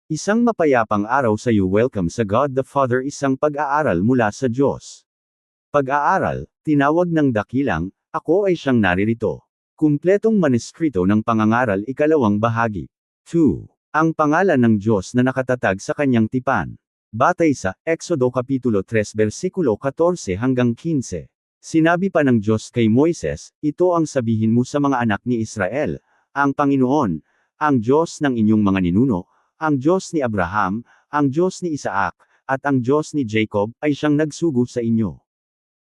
Isang mapayapang araw sa iyo. Welcome sa God the Father, isang pag-aaral mula sa Diyos. Pag-aaral, tinawag ng dakilang, ako ay siyang naririto. Kumpletong manuskrito ng pangangaral, ikalawang bahagi. 2. Ang pangalan ng Diyos na nakatatag sa kanyang tipan. Batay sa Exodo Kapitulo 3 versikulo 14 hanggang 15. Sinabi pa ng Diyos kay Moises, ito ang sabihin mo sa mga anak ni Israel, ang Panginoon, ang Diyos ng inyong mga ninuno, ang Diyos ni Abraham, ang Diyos ni Isaac, at ang Diyos ni Jacob, ay siyang nagsugo sa inyo.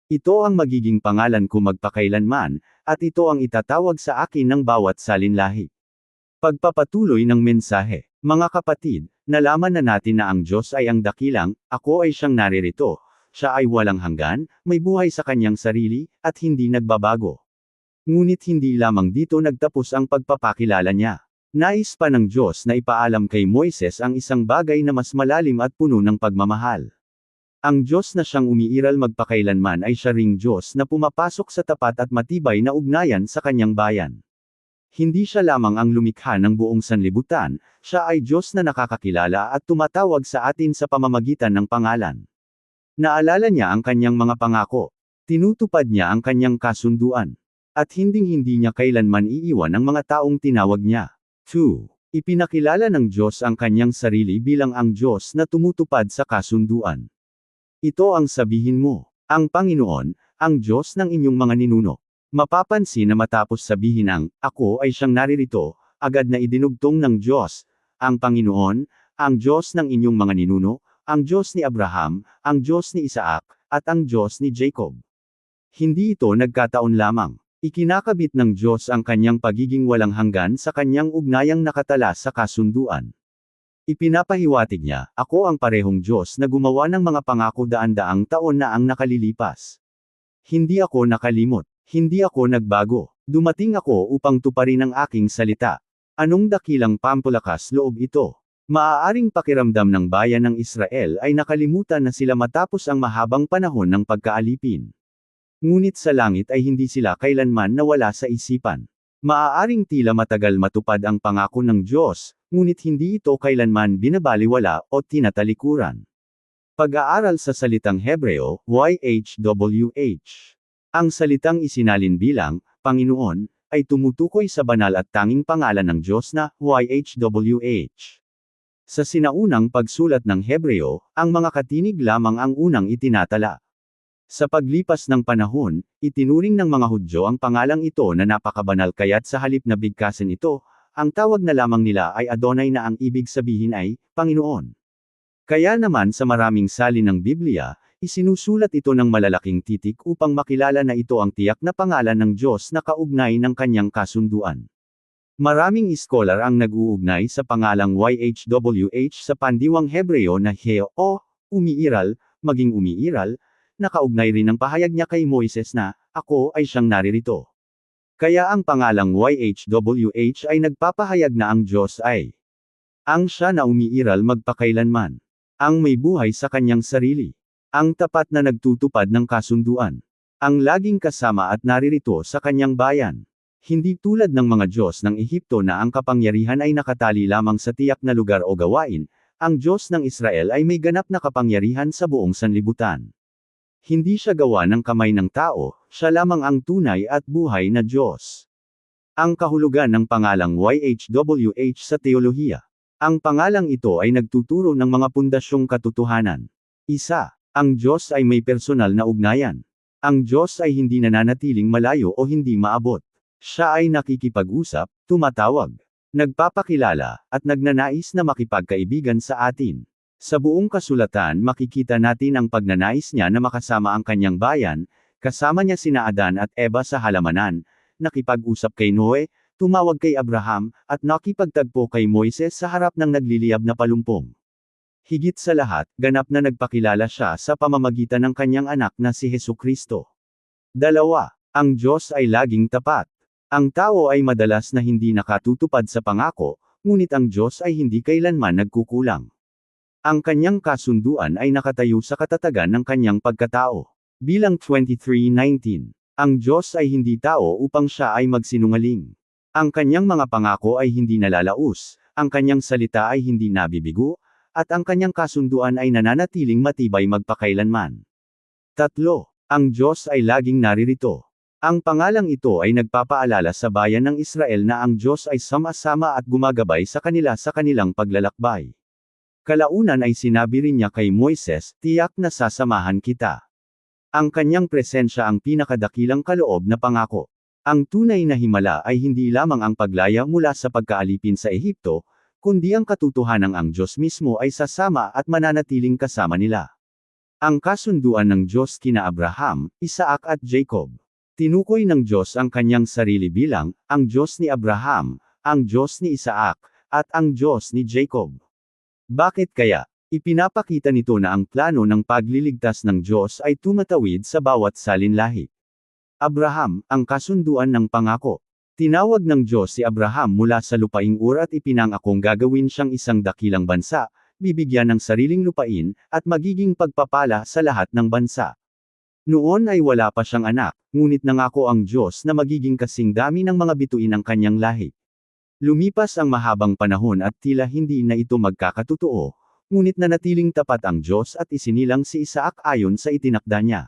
Ito ang magiging pangalan ko magpakailanman, at ito ang itatawag sa akin ng bawat salinlahi. Pagpapatuloy ng mensahe. Mga kapatid, nalaman na natin na ang Diyos ay ang dakilang, ako ay siyang naririto, siya ay walang hanggan, may buhay sa kanyang sarili, at hindi nagbabago. Ngunit hindi lamang dito nagtapos ang pagpapakilala niya. Nais pa ng Diyos na ipaalam kay Moises ang isang bagay na mas malalim at puno ng pagmamahal. Ang Diyos na siyang umiiral magpakailanman ay siya ring Diyos na pumapasok sa tapat at matibay na ugnayan sa kanyang bayan. Hindi siya lamang ang lumikha ng buong sanlibutan, siya ay Diyos na nakakakilala at tumatawag sa atin sa pamamagitan ng pangalan. Naalala niya ang kanyang mga pangako. Tinutupad niya ang kanyang kasunduan. At hinding-hindi niya kailanman iiwan ang mga taong tinawag niya. 2. Ipinakilala ng Diyos ang kanyang sarili bilang ang Diyos na tumutupad sa kasunduan. Ito ang sabihin mo, ang Panginoon, ang Diyos ng inyong mga ninuno. Mapapansin na matapos sabihin ang, ako ay siyang naririto, agad na idinugtong ng Diyos, ang Panginoon, ang Diyos ng inyong mga ninuno, ang Diyos ni Abraham, ang Diyos ni Isaac, at ang Diyos ni Jacob. Hindi ito nagkataon lamang. Ikinakabit ng Diyos ang kanyang pagiging walang hanggan sa kanyang ugnayang nakatala sa kasunduan. Ipinapahiwatig niya, ako ang parehong Diyos na gumawa ng mga pangako daan-daang taon na ang nakalilipas. Hindi ako nakalimot. Hindi ako nagbago. Dumating ako upang tuparin ang aking salita. Anong dakilang pampulakas loob ito? Maaaring pakiramdam ng bayan ng Israel ay nakalimutan na sila matapos ang mahabang panahon ng pagkaalipin. Ngunit sa langit ay hindi sila kailanman nawala sa isipan. Maaaring tila matagal matupad ang pangako ng Diyos, ngunit hindi ito kailanman binabaliwala o tinatalikuran. Pag-aaral sa salitang Hebreo, YHWH. Ang salitang isinalin bilang, Panginoon, ay tumutukoy sa banal at tanging pangalan ng Diyos na, YHWH. Sa sinaunang pagsulat ng Hebreo, ang mga katinig lamang ang unang itinatala. Sa paglipas ng panahon, itinuring ng mga Hudyo ang pangalang ito na napakabanal kaya't sa halip na bigkasin ito, ang tawag na lamang nila ay Adonai na ang ibig sabihin ay, Panginoon. Kaya naman sa maraming salin ng Biblia, isinusulat ito ng malalaking titik upang makilala na ito ang tiyak na pangalan ng Diyos na kaugnay ng kanyang kasunduan. Maraming iskolar ang nag-uugnay sa pangalang YHWH sa pandiwang Hebreo na o, umiiral, maging umiiral, nakaugnay rin ang pahayag niya kay Moises na, ako ay siyang naririto. Kaya ang pangalang YHWH ay nagpapahayag na ang Diyos ay ang siya na umiiral magpakailanman. Ang may buhay sa kanyang sarili. Ang tapat na nagtutupad ng kasunduan. Ang laging kasama at naririto sa kanyang bayan. Hindi tulad ng mga Diyos ng Ehipto na ang kapangyarihan ay nakatali lamang sa tiyak na lugar o gawain, ang Diyos ng Israel ay may ganap na kapangyarihan sa buong sanlibutan. Hindi siya gawa ng kamay ng tao, siya lamang ang tunay at buhay na Diyos. Ang kahulugan ng pangalang YHWH sa teolohiya. Ang pangalang ito ay nagtuturo ng mga pundasyong katotohanan. Isa, ang Diyos ay may personal na ugnayan. Ang Diyos ay hindi nananatiling malayo o hindi maabot. Siya ay nakikipag-usap, tumatawag, nagpapakilala, at nagnanais na makipagkaibigan sa atin. Sa buong kasulatan makikita natin ang pagnanais niya na makasama ang kanyang bayan, kasama niya sina Adan at Eva sa halamanan, nakipag-usap kay Noe, tumawag kay Abraham, at nakipagtagpo kay Moises sa harap ng nagliliyab na palumpong. Higit sa lahat, ganap na nagpakilala siya sa pamamagitan ng kanyang anak na si Hesukristo. 2. Ang Diyos ay laging tapat. Ang tao ay madalas na hindi nakatutupad sa pangako, ngunit ang Diyos ay hindi kailanman nagkukulang. Ang kanyang kasunduan ay nakatayo sa katatagan ng kanyang pagkatao. Bilang 23:19. Ang Diyos ay hindi tao upang siya ay magsinungaling. Ang kanyang mga pangako ay hindi nalalaos, ang kanyang salita ay hindi nabibigo, at ang kanyang kasunduan ay nananatiling matibay magpakailanman. 3. Ang Diyos ay laging naririto. Ang pangalang ito ay nagpapaalala sa bayan ng Israel na ang Diyos ay sama-sama at gumagabay sa kanila sa kanilang paglalakbay. Kalaunan ay sinabi rin niya kay Moises, "Tiyak na sasamahan kita." Ang kanyang presensya ang pinakadakilang kaloob na pangako. Ang tunay na himala ay hindi lamang ang paglaya mula sa pagkaalipin sa Ehipto, kundi ang katotohanang ang Diyos mismo ay sasama at mananatiling kasama nila. Ang kasunduan ng Diyos kina Abraham, Isaac at Jacob. Tinukoy ng Diyos ang kanyang sarili bilang, ang Diyos ni Abraham, ang Diyos ni Isaac, at ang Diyos ni Jacob. Bakit kaya? Ipinapakita nito na ang plano ng pagliligtas ng Diyos ay tumatawid sa bawat salinlahi. Abraham, ang kasunduan ng pangako. Tinawag ng Diyos si Abraham mula sa lupaing Ur at ipinangakong gagawin siyang isang dakilang bansa, bibigyan ng sariling lupain, at magiging pagpapala sa lahat ng bansa. Noon ay wala pa siyang anak, ngunit nangako ang Diyos na magiging kasing dami ng mga bituin ang kanyang lahi. Lumipas ang mahabang panahon at tila hindi na ito magkakatotoo, ngunit nanatiling tapat ang Diyos at isinilang si Isaac ayon sa itinakda niya.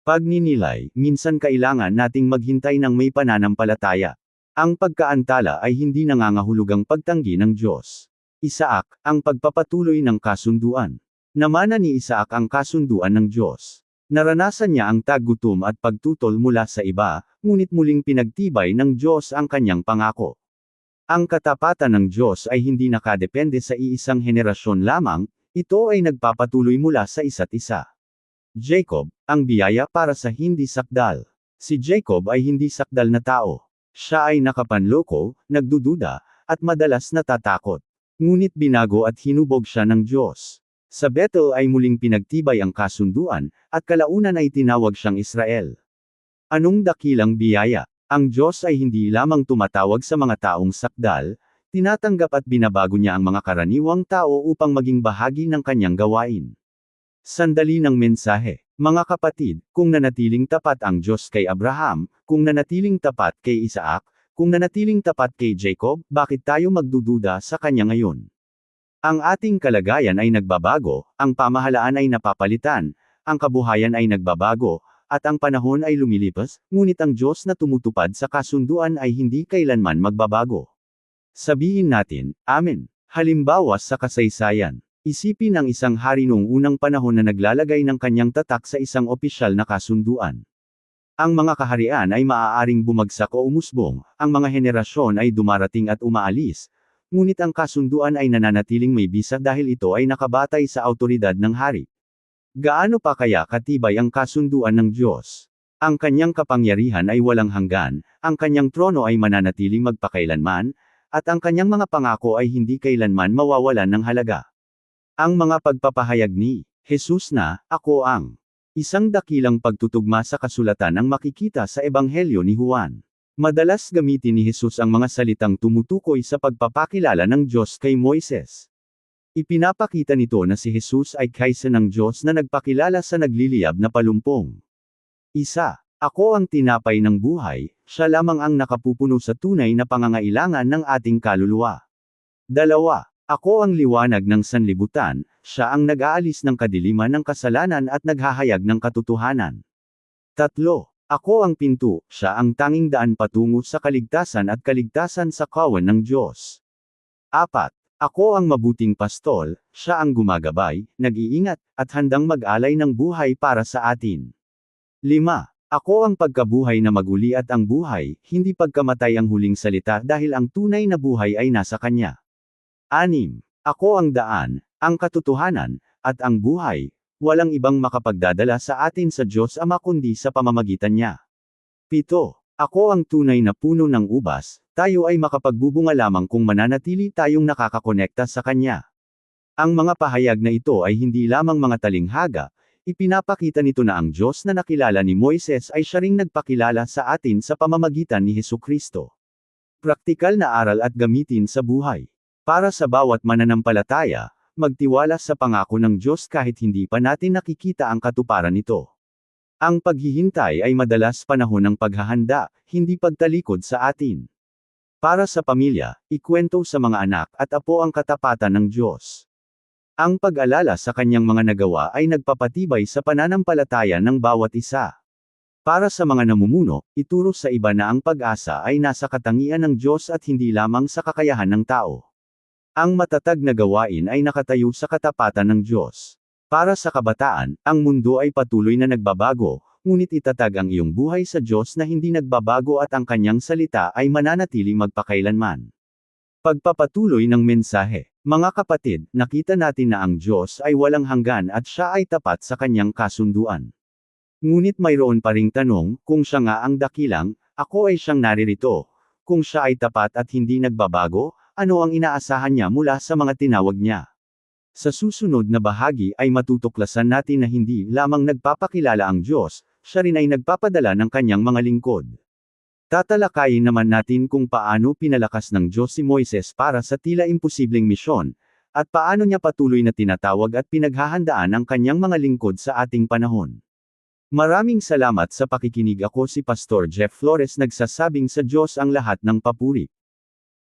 Pagninilay, minsan kailangan nating maghintay ng may pananampalataya. Ang pagkaantala ay hindi nangangahulugang pagtanggi ng Diyos. Isaac, ang pagpapatuloy ng kasunduan. Namana ni Isaac ang kasunduan ng Diyos. Naranasan niya ang taggutom at pagtutol mula sa iba, ngunit muling pinagtibay ng Diyos ang kanyang pangako. Ang katapatan ng Diyos ay hindi nakadepende sa iisang henerasyon lamang, ito ay nagpapatuloy mula sa isa't isa. Jacob, ang biyaya para sa hindi sakdal. Si Jacob ay hindi sakdal na tao. Siya ay nakapanloko, nagdududa, at madalas natatakot. Ngunit binago at hinubog siya ng Diyos. Sa Bethel ay muling pinagtibay ang kasunduan, at kalaunan ay tinawag siyang Israel. Anong dakilang biyaya? Ang Diyos ay hindi lamang tumatawag sa mga taong sakdal, tinatanggap at binabago niya ang mga karaniwang tao upang maging bahagi ng kanyang gawain. Sandali ng mensahe. Mga kapatid, kung nanatiling tapat ang Diyos kay Abraham, kung nanatiling tapat kay Isaac, kung nanatiling tapat kay Jacob, bakit tayo magdududa sa kanya ngayon? Ang ating kalagayan ay nagbabago, ang pamahalaan ay napapalitan, ang kabuhayan ay nagbabago, at ang panahon ay lumilipas, ngunit ang Diyos na tumutupad sa kasunduan ay hindi kailanman magbabago. Sabihin natin, Amen. Halimbawa sa kasaysayan. Isipin ang isang hari noong unang panahon na naglalagay ng kanyang tatak sa isang opisyal na kasunduan. Ang mga kaharian ay maaaring bumagsak o umusbong, ang mga henerasyon ay dumarating at umaalis, ngunit ang kasunduan ay nananatiling may bisa dahil ito ay nakabatay sa awtoridad ng hari. Gaano pa kaya katibay ang kasunduan ng Diyos? Ang kanyang kapangyarihan ay walang hanggan, ang kanyang trono ay mananatiling magpakailanman, at ang kanyang mga pangako ay hindi kailanman mawawalan ng halaga. Ang mga pagpapahayag ni Jesus na, "Ako ang", isang dakilang pagtutugma sa kasulatan ang makikita sa Ebanghelyo ni Juan. Madalas gamitin ni Jesus ang mga salitang tumutukoy sa pagpapakilala ng Diyos kay Moises. Ipinapakita nito na si Jesus ay kaisa ng Diyos na nagpakilala sa nagliliyab na palumpong. 1. Ako ang tinapay ng buhay, siya lamang ang nakapupuno sa tunay na pangangailangan ng ating kaluluwa. 2. Ako ang liwanag ng sanlibutan, siya ang nag-aalis ng kadiliman ng kasalanan at naghahayag ng katotohanan. 3. Ako ang pinto, siya ang tanging daan patungo sa kaligtasan at kaligtasan sa kawan ng Diyos. 4. Ako ang mabuting pastol, siya ang gumagabay, nag-iingat, at handang mag-alay ng buhay para sa atin. 5. Ako ang pagkabuhay na maguli at ang buhay, hindi pagkamatay ang huling salita dahil ang tunay na buhay ay nasa Kanya. 6. Ako ang daan, ang katotohanan, at ang buhay, walang ibang makapagdadala sa atin sa Diyos Ama kundi sa pamamagitan niya. 7. Ako ang tunay na puno ng ubas, tayo ay makapagbubunga lamang kung mananatili tayong nakakakonekta sa Kanya. Ang mga pahayag na ito ay hindi lamang mga talinghaga, ipinapakita nito na ang Diyos na nakilala ni Moises ay siya ring nagpakilala sa atin sa pamamagitan ni Hesukristo. Praktikal na aral at gamitin sa buhay. Para sa bawat mananampalataya, magtiwala sa pangako ng Diyos kahit hindi pa natin nakikita ang katuparan nito. Ang paghihintay ay madalas panahon ng paghahanda, hindi pagtalikod sa atin. Para sa pamilya, ikwento sa mga anak at apo ang katapatan ng Diyos. Ang pag-alala sa kanyang mga nagawa ay nagpapatibay sa pananampalataya ng bawat isa. Para sa mga namumuno, ituro sa iba na ang pag-asa ay nasa katangian ng Diyos at hindi lamang sa kakayahan ng tao. Ang matatag na gawain ay nakatayo sa katapatan ng Diyos. Para sa kabataan, ang mundo ay patuloy na nagbabago, ngunit itatag ang iyong buhay sa Diyos na hindi nagbabago at ang kanyang salita ay mananatiling magpakailanman. Pagpapatuloy ng mensahe. Mga kapatid, nakita natin na ang Diyos ay walang hanggan at siya ay tapat sa kanyang kasunduan. Ngunit mayroon pa ring tanong, kung siya nga ang dakilang, ako ay siyang naririto. Kung siya ay tapat at hindi nagbabago, ano ang inaasahan niya mula sa mga tinawag niya? Sa susunod na bahagi ay matutuklasan natin na hindi lamang nagpapakilala ang Diyos, siya rin ay nagpapadala ng kanyang mga lingkod. Tatalakayin naman natin kung paano pinalakas ng Diyos si Moises para sa tila imposibleng misyon, at paano niya patuloy na tinatawag at pinaghahandaan ang kanyang mga lingkod sa ating panahon. Maraming salamat sa pakikinig. Ako si Pastor Jeff Flores, nagsasabing sa Diyos ang lahat ng papuri.